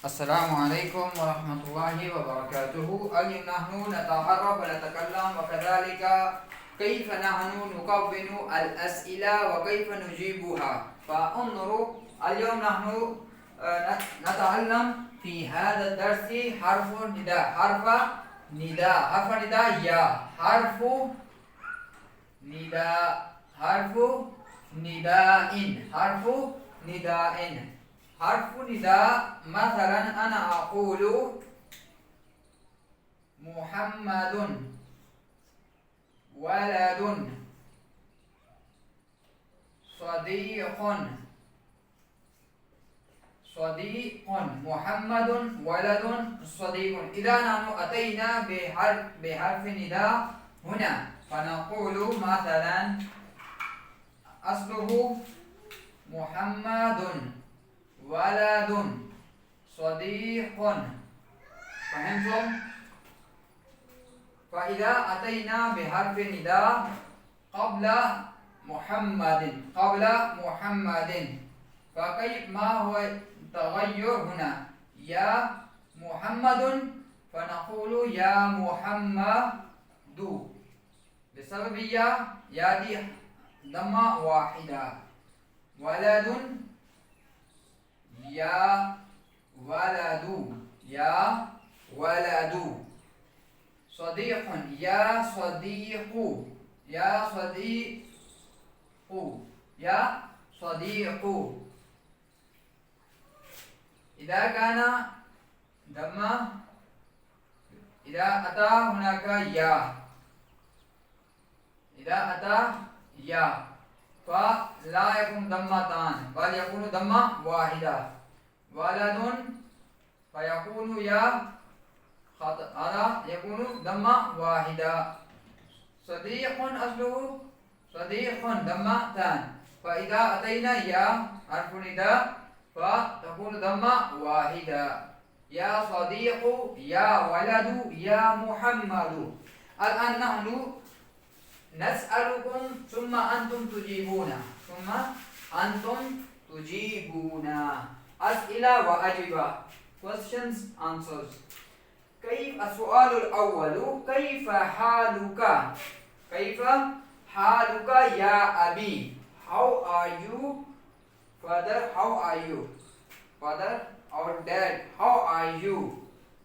अस्सलामुअलैकुम वरहमतुल्लाहि वबरकातुहू। اليوم نحن نتعرف ونتكلم وكذلك كيف نحن نكون الأسئلة وكيف نجيبها. فانظروا اليوم نحن نتعلم في هذا الدرس حرف نداء. حرف نداء يا حرف نداء حرف نداء حرف نداء حرف نداء. مثلا أنا أقول محمد ولد صديق محمد ولد صديق. إذا نحن أتينا بحرف نداء هنا فنقول مثلا أصله محمد ولد صديق. فهمتم؟ فإذا أتينا بحرف نداء قبل محمد فكيف ما هو التغير هنا؟ يا محمد فنقول يا محمد بسبب يا دي ضمة واحدة. ولد يا ولد صديق يا صديق. إذا كان ضمة إذا أتى هناك يا فلا يكون ضمتان بل يكون ضمة واحدة. ولد فيكون هذا يكون ضمة واحدة. صديق أصله صديق ضمتان. فإذا أتينا يا حرف نداء فتكون ضمة واحدة. يا صديق يا ولد يا محمد. الآن نحن نسألكم ثم أنتم تجيبون أسئلة وأجوبة questions answers. السؤال الأول كيف حالك يا أبي. How are you father? How are you father or dad? How are you.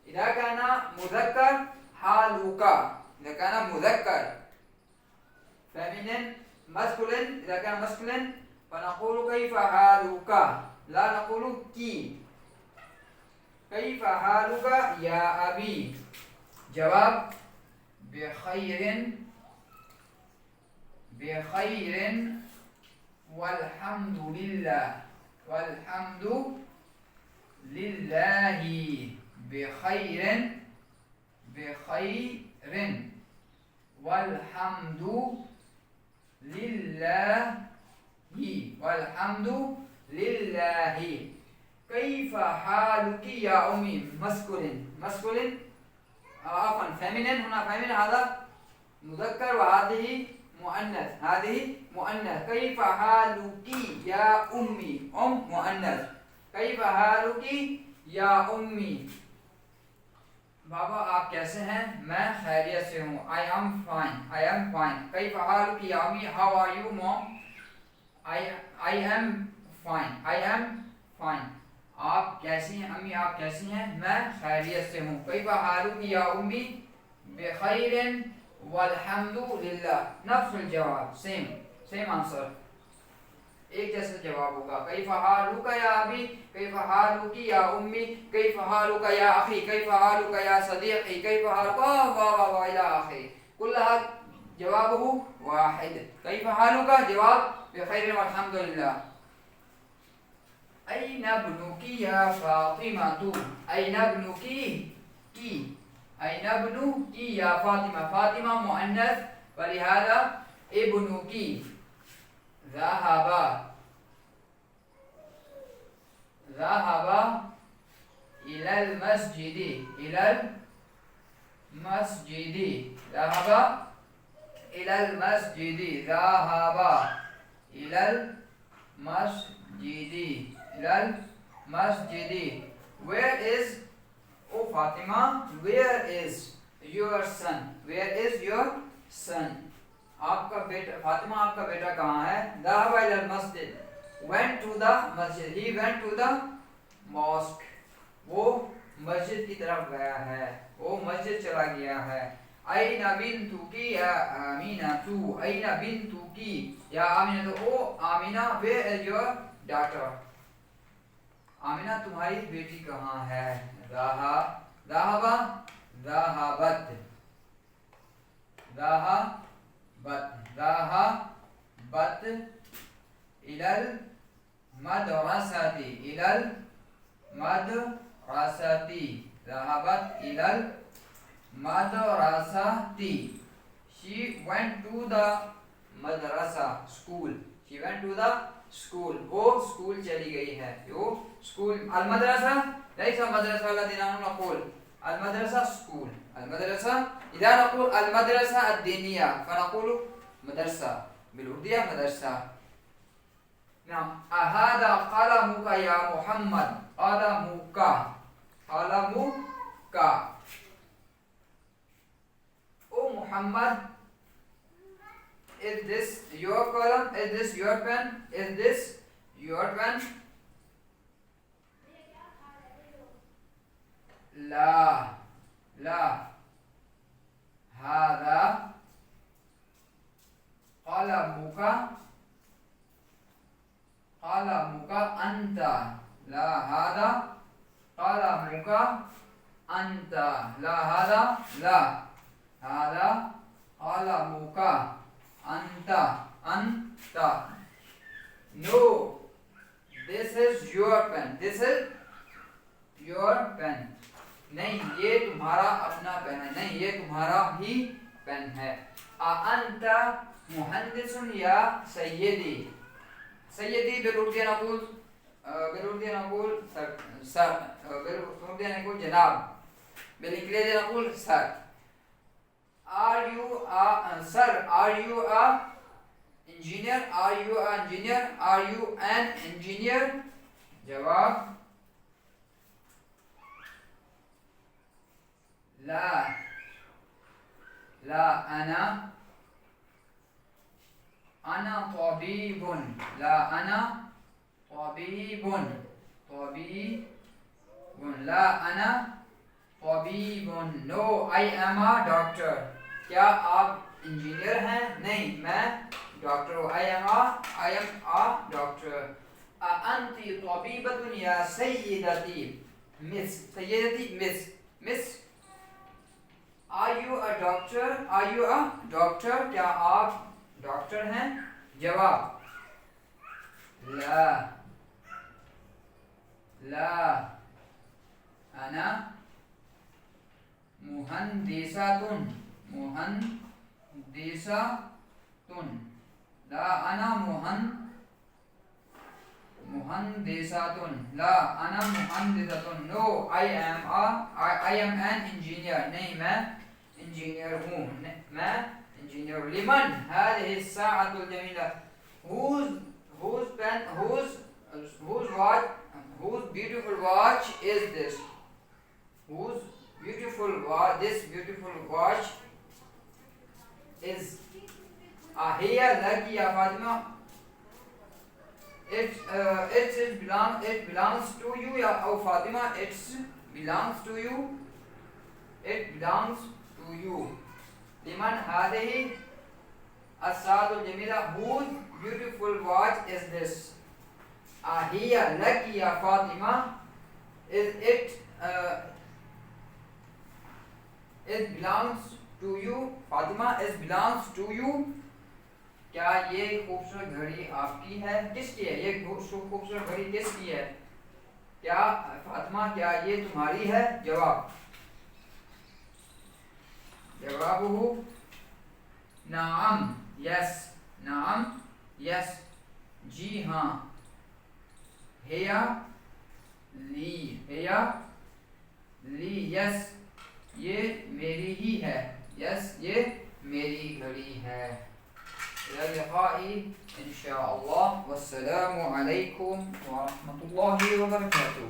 إذا كان مذكر حالك. إذا كان مذكر feminine masculine. إذا كان masculine فنقول كيف حالك لا نقول كي. كيف حالك يا أبي. جواب بخير والحمد لله بخير والحمد لله. كيف حالك يا أمي. masculine عفوا feminine. هنا feminine هذا مذكر وهذه مؤنث. كيف حالك يا أمي. مؤنث. كيف حالك يا أمي. बाबा आप कैसे हैं. मैं खैरियत से हूँ. I am fine. कैफ हालुक या अम्मी. How are you mom. I am fine. आप कैसी हैं अम्मी. आप कैसी हैं. मैं खैरियत से हूँ. कैफ हालुक या उम्मी. बिखैरिन वल्हम्दुलिल्लाह. नफ्सुल जवाब सेम आंसर एक जैसा जवाब होगा. कैफ हालुक या अबी. कैफ हालुक या उम्मी. कैफ हालुक या अखी. कैफ हालुक या सदीक़ी. कैफ हालुक वा इला आखिर. कुल्लहा जवाबहु वाहिद. कैफ हालुक जवाब बिखैर वल्हम्दुलिल्लाह. أين ابنك يا فاطمة. أين ابنك يا فاطمة. فاطمة مؤنث ولهذا ابنك. ذهب إلى المسجد. ذهب إلى المسجد. إلى المسجد. Where Fatima where is your son, where is your son, आपका बेटा फातिमा आपका बेटा कहाँ है। ज़हब इलल मस्जिद, went to the masjid, he went to the mosque, वो मस्जिद की तरफ गया है, वो मस्जिद चला गया है। ऐना बिन्तुकी या आमीना तू, ऐना बिन्तुकी या आमीना तो ओ Amina where is your daughter, Amina तुम्हारी बेटी कहाँ है। ज़हबा ज़हबत, ज़हबत इलल मदरसती, इलल मदरसती, ज़हबत इलल मदरसती, she went to the madrasa, school, she went to the school, वो स्कूल चली गई है, वो स्कूल। अल मदरसा लैसा मदरसा लदीना नक़ूल अल मदरसा स्कूल, अल मदरसा इज़ा नक़ूल अल मदरसा अद्दीनिया फनक़ूल मदरसा बिलउर्दिया मदरसा। नाम अहादा क़लमुका या मुहम्मद, क़लमुका, क़लमुका, ओ Muhammad, is this your column, is this your pen, is this your pen। La La Hada क़लमुका, क़लमुका Anta, La Hada क़लमुका Anta, La Hada La Hada क़लमुका Anta, Anta, no this is your pen, this is your pen, नहीं ये तुम्हारा अपना pen है, नहीं ये तुम्हारा ही pen है। अंता मुहंदिसुन या सय्यदी, सय्यदी बिलउर्दिया नक़ूल, बिलउर्दिया नक़ूल सर, बिलउर्दिया नक़ूल जनाब, बिलइंग्लिश नक़ूल sir. Are you a sir, are you a engineer, are you an engineer, are you an engineer। जवाब ला ला अना, अना तबीबुन, ला अना तबीबुन, तबीबुन, ला अना तबीबुन, no I am a doctor, क्या आप इंजीनियर हैं, नहीं मैं डॉक्टर हूँ, आई एम अ डॉक्टर। अंती तबीबतुन या सय्यदती, मिस, सय्यदती miss, miss. Are you a doctor, are you a doctor, क्या आप डॉक्टर हैं। जवाब ला ला अना मुहंदिसतुन, मुहंदिसतुन, ला अना मुहंदिसतुन, ला अना मुहंदिसतुन, no I am an engineer, नहीं मैं इंजीनियर हूँ, मैं इंजीनियर। लिमन हादिहि अस्साअतुल जमीला, whose pen, whose watch, whose beautiful watch is this, whose beautiful watch, this beautiful watch is hiya laki ya Fatima, it belongs to you ya oh Fatima, it belongs to you, it belongs to you। liman hadhihi as-saatul jamila, whose beautiful watch is this, hiya laki ya Fatima, is it it belongs to you Fatima, it belongs to you। क्या ये खूबसूरत घड़ी आपकी है, किसकी है, ये खूबसूरत घड़ी किसकी है, क्या फातिमा क्या ये तुम्हारी है। जवाब जवाबुहु नाम, यस, नाम यस, जी हाँ। हेया ली, हेया ली, यस ये मेरी ही है, यस ये मेरी घड़ी है। इला लिक़ाई इंशाअल्लाह, वस्सलामु अलैकुम व रहमतुल्लाहि व बरकातुहू।